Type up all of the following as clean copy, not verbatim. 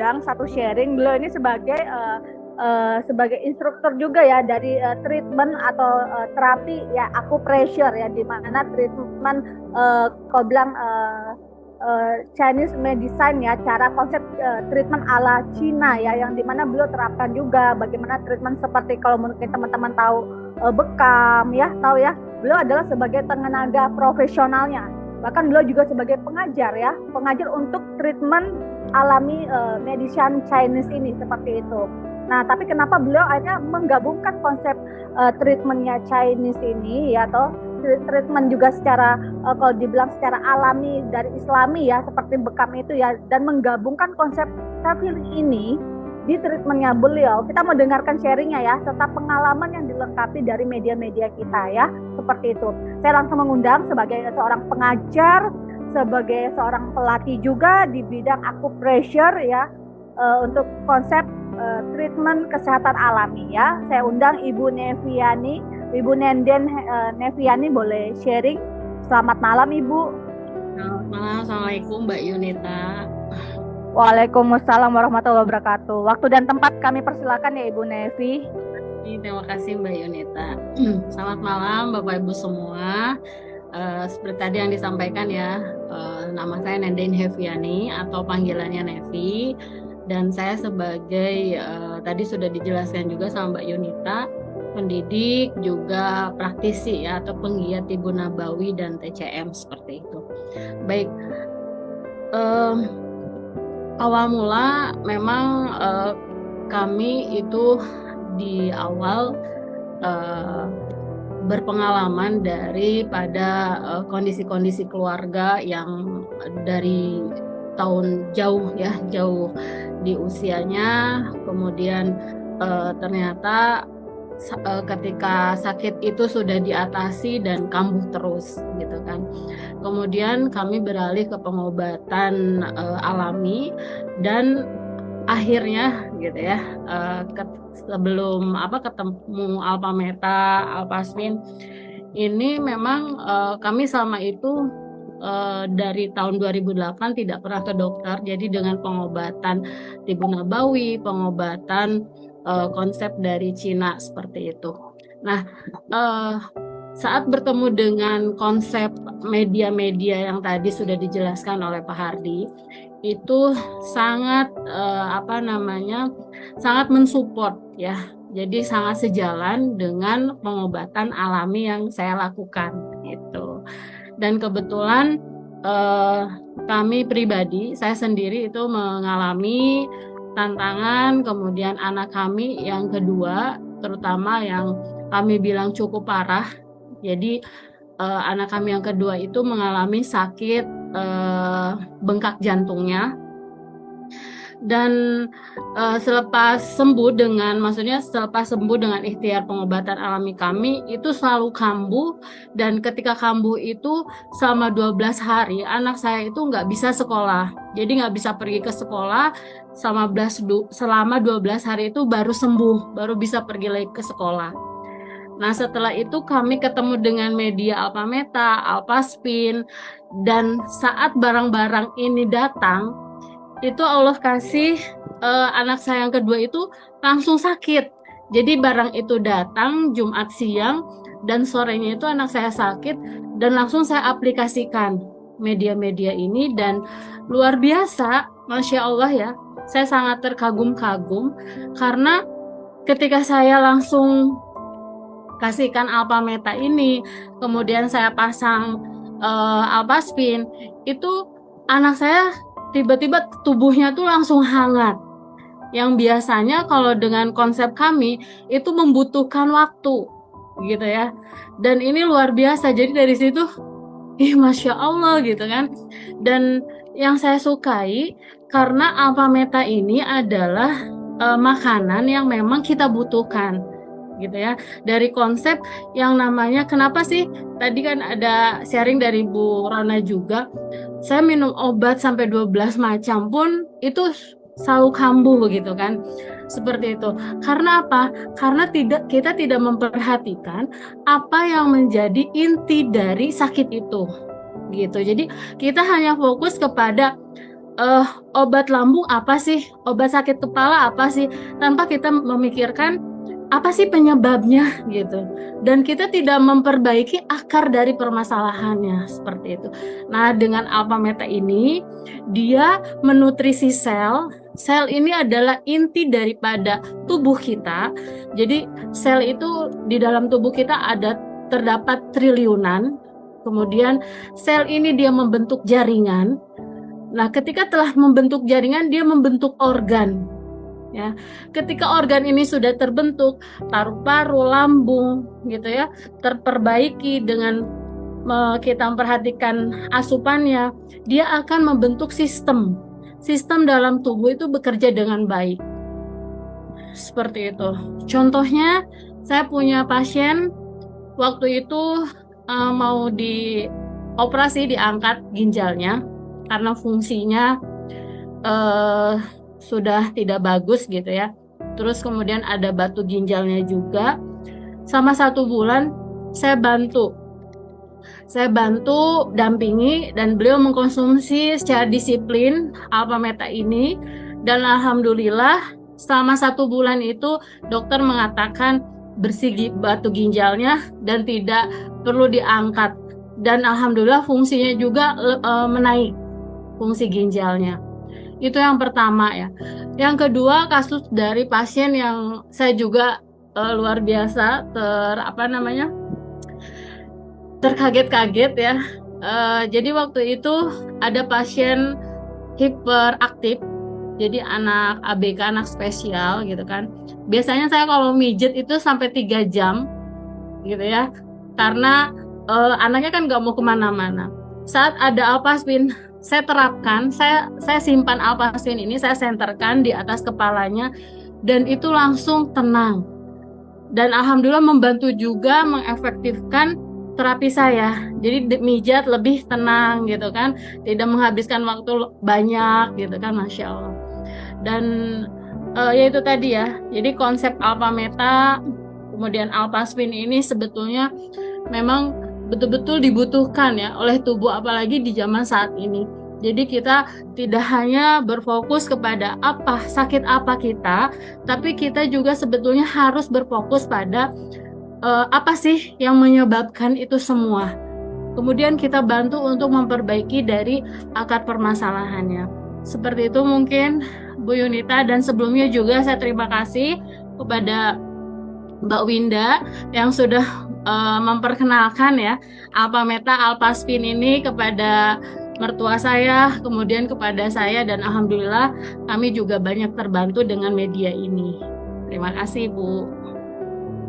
mengundang satu sharing. Beliau ini sebagai instruktur juga ya dari treatment atau terapi ya acupressure ya, di mana treatment kau bilang Chinese medicine ya, cara konsep treatment ala Cina ya, yang dimana beliau terapkan juga bagaimana treatment seperti kalau mungkin teman-teman tahu bekam ya, tahu ya, beliau adalah sebagai tenaga profesionalnya, bahkan beliau juga sebagai pengajar ya, pengajar untuk treatment alami medicine Chinese ini seperti itu. Nah, tapi kenapa beliau akhirnya menggabungkan konsep treatmentnya Chinese ini ya, atau treatment juga secara kalau dibilang secara alami dari Islami ya, seperti bekam itu ya, dan menggabungkan konsep self healing ini di treatmentnya beliau. Kita mau dengarkan sharingnya ya, serta pengalaman yang dilengkapi dari media-media kita ya, seperti itu. Saya langsung mengundang sebagai seorang pengajar, sebagai seorang pelatih juga di bidang acupressure ya, untuk konsep treatment kesehatan alami ya. Saya undang Ibu Neviani, Ibu Nenden Neviani, boleh sharing. Selamat malam Ibu. Selamat malam, Assalamualaikum Mbak Yunita. Waalaikumsalam warahmatullahi wabarakatuh. Waktu dan tempat kami persilakan ya Ibu Nevi. Terima kasih Mbak Yunita. Selamat malam Bapak Ibu semua. Seperti tadi yang disampaikan ya, nama saya Nenden Heviani atau panggilannya Nevi. Dan saya sebagai tadi sudah dijelaskan juga sama Mbak Yunita, pendidik juga praktisi ya, atau penggiat Tibu Nabawi dan TCM seperti itu. Baik, awal mula memang kami itu di awal berpengalaman daripada kondisi-kondisi keluarga yang dari tahun jauh ya, jauh di usianya, kemudian ternyata ketika sakit itu sudah diatasi dan kambuh terus gitu kan. Kemudian kami beralih ke pengobatan alami, dan akhirnya gitu ya, sebelum ketemu Alpameta, Alpaspin ini memang kami selama itu dari tahun 2008 tidak pernah ke dokter. Jadi dengan pengobatan Tibu Nabawi, pengobatan konsep dari Cina seperti itu. Nah, saat bertemu dengan konsep media-media yang tadi sudah dijelaskan oleh Pak Hardi, itu sangat sangat mensupport ya. Jadi sangat sejalan dengan pengobatan alami yang saya lakukan gitu. Dan kebetulan kami pribadi, saya sendiri itu mengalami tantangan, kemudian anak kami yang kedua, terutama yang kami bilang cukup parah. Jadi anak kami yang kedua itu mengalami sakit bengkak jantungnya. Dan selepas sembuh dengan ikhtiar pengobatan alami kami, itu selalu kambuh. Dan ketika kambuh itu selama 12 hari anak saya itu nggak bisa sekolah, jadi nggak bisa pergi ke sekolah selama 12 hari itu baru sembuh, baru bisa pergi lagi ke sekolah. Nah, setelah itu kami ketemu dengan media Alpameta, Alpaspin, dan saat barang-barang ini datang, itu Allah kasih anak saya yang kedua itu langsung sakit. Jadi barang itu datang Jumat siang, dan sorenya itu anak saya sakit, dan langsung saya aplikasikan media-media ini, dan luar biasa, Masya Allah ya, saya sangat terkagum-kagum karena ketika saya langsung kasihkan Alpameta ini, kemudian saya pasang Alpaspin, itu anak saya tiba-tiba tubuhnya tuh langsung hangat. Yang biasanya kalau dengan konsep kami itu membutuhkan waktu gitu ya. Dan ini luar biasa. Jadi dari situ Masya Allah gitu kan. Dan yang saya sukai karena Alpameta ini adalah makanan yang memang kita butuhkan gitu ya. Dari konsep yang namanya, kenapa sih tadi kan ada sharing dari Bu Rona juga, saya minum obat sampai 12 macam pun itu selalu kambuh begitu kan. Seperti itu. Karena apa? Karena kita tidak memperhatikan apa yang menjadi inti dari sakit itu. Gitu. Jadi kita hanya fokus kepada obat lambung apa sih, obat sakit kepala apa sih, tanpa kita memikirkan apa sih penyebabnya gitu. Dan kita tidak memperbaiki akar dari permasalahannya seperti itu. Nah, dengan Alpha Meta ini dia menutrisi sel. Sel ini adalah inti daripada tubuh kita. Jadi sel itu di dalam tubuh kita terdapat triliunan. Kemudian sel ini dia membentuk jaringan. Nah, ketika telah membentuk jaringan, dia membentuk organ. Ya, ketika organ ini sudah terbentuk, paru-paru, lambung, gitu ya, terperbaiki dengan kita memperhatikan asupannya, dia akan membentuk sistem. Sistem dalam tubuh itu bekerja dengan baik. Seperti itu. Contohnya, saya punya pasien waktu itu mau dioperasi, diangkat ginjalnya karena fungsinya sudah tidak bagus gitu ya. Terus kemudian ada batu ginjalnya juga. Sama 1 bulan saya bantu dampingi, dan beliau mengkonsumsi secara disiplin Alpha Meta ini, dan alhamdulillah selama 1 bulan itu dokter mengatakan bersih batu ginjalnya dan tidak perlu diangkat, dan alhamdulillah fungsinya juga menaik, fungsi ginjalnya. Itu yang pertama ya. Yang kedua, kasus dari pasien yang saya juga luar biasa terkaget-kaget ya. Jadi waktu itu ada pasien hiperaktif, jadi anak ABK, anak spesial gitu kan. Biasanya saya kalau mijet itu sampai 3 jam gitu ya, karena anaknya kan nggak mau kemana-mana. Saat ada Alphaspin, saya terapkan, saya simpan Alphaspin ini, saya senterkan di atas kepalanya, dan itu langsung tenang. Dan alhamdulillah membantu juga mengefektifkan terapi saya. Jadi mijat lebih tenang gitu kan, tidak menghabiskan waktu banyak gitu kan, Masya Allah. Dan ya itu tadi ya, jadi konsep Alpha Meta kemudian Alphaspin ini sebetulnya memang betul-betul dibutuhkan ya oleh tubuh, apalagi di zaman saat ini. Jadi kita tidak hanya berfokus kepada sakit apa kita, tapi kita juga sebetulnya harus berfokus pada apa sih yang menyebabkan itu semua. Kemudian kita bantu untuk memperbaiki dari akar permasalahannya. Seperti itu mungkin Bu Yunita, dan sebelumnya juga saya terima kasih kepada Mbak Winda yang sudah memperkenalkan ya Alpha Meta, Alphaspin ini kepada mertua saya, kemudian kepada saya, dan alhamdulillah kami juga banyak terbantu dengan media ini. Terima kasih Bu.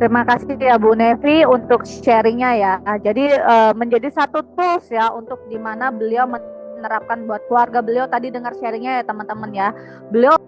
Terima kasih ya Bu Nevi untuk sharingnya ya. Jadi menjadi satu tools ya untuk dimana beliau menerapkan buat keluarga beliau. Tadi dengar sharingnya ya teman-teman ya. Beliau